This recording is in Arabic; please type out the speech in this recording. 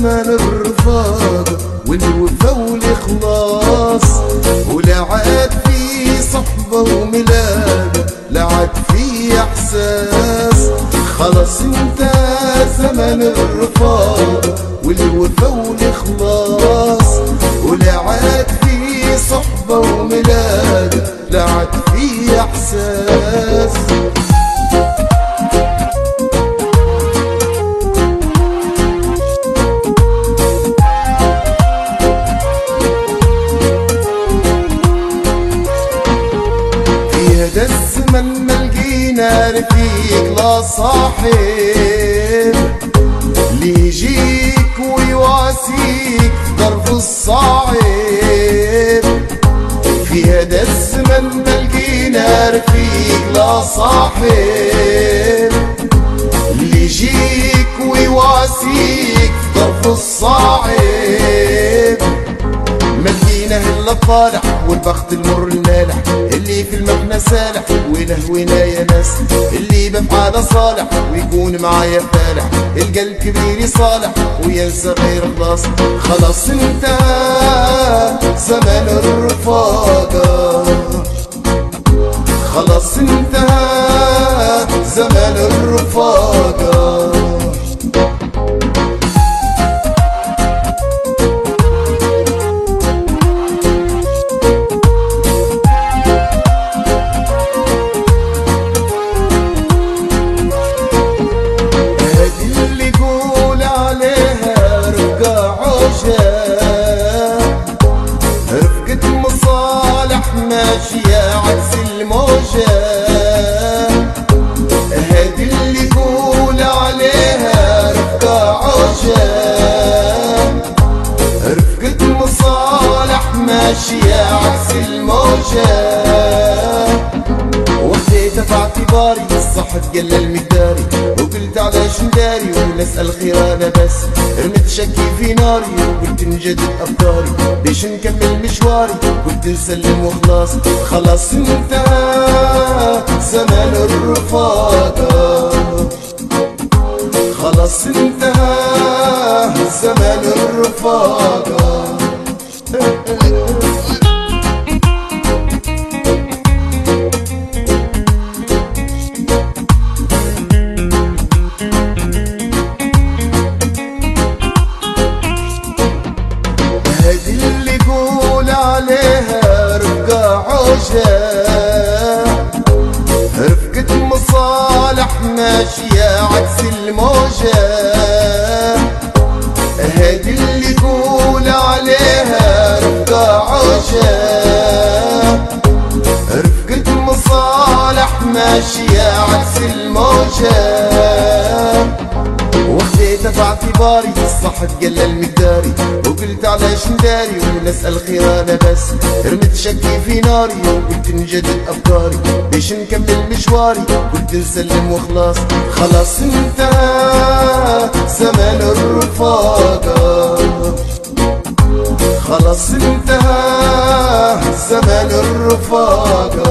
زمان الرفاقة والوفا والإخلاص، ولا عاد في صحبة وملاقة، لا عاد في إحساس. خلاص انتهى زمان الرفاقة والوفا والإخلاص، ولا عاد في صحبة وملاقة، لا عاد في إحساس. هذا الزمن ما لقينا رفيق لا صاحب، اللي يجيك ويواسيك في ظرف الصعب. في هذا الزمن ما لقينا رفيق لا صاحب، اللي يجيك ويواسيك في ظرف الصعب. ما لقيناه الا الطالع والبخت المر المالح، اللي في المحنى سالح وينه يا ناس، اللي بفعاله صالح ويكون معايا فالح. القلب كبير يصالح وينسى غير خلاص. خلاص انتهى زمان الرفاقة، خلاص انتهى زمان الرفاقة. رفقة مصالح ماشية عكس الموجة، هادي اللي يقول عليها رفقة عوجة. رفقة مصالح ماشية عكس الموجة، وحديتها في اعتباري الصح تقلل مقداري، وقلت علاش نداري ونسأل خير انا بس. رميت شكي في ناري وقلت نجدد افكاري، ليش نكمل مشواري قلت نسلم وخلاص. خلاص انتهى زمان الرفاقة، خلاص انتهى زمان الرفاقة. هادي اللي يقول عليها رفقة عوجة، رفقة مصالح ماشية عكس الموجة. هادي اللي يقول عليها رفقة عوجة، رفقة مصالح ماشية عكس الموجة. وخديتها في اعتباري الصح تقلل مقداري، وقلت علاش نداري ونسأل خير انا بس. رميت شكي في ناري وقلت نجدد افكاري، ليش نكمل مشواري قلت نسلم وخلاص. خلاص انتهى زمان الرفاقة، خلاص انتهى زمان الرفاقة.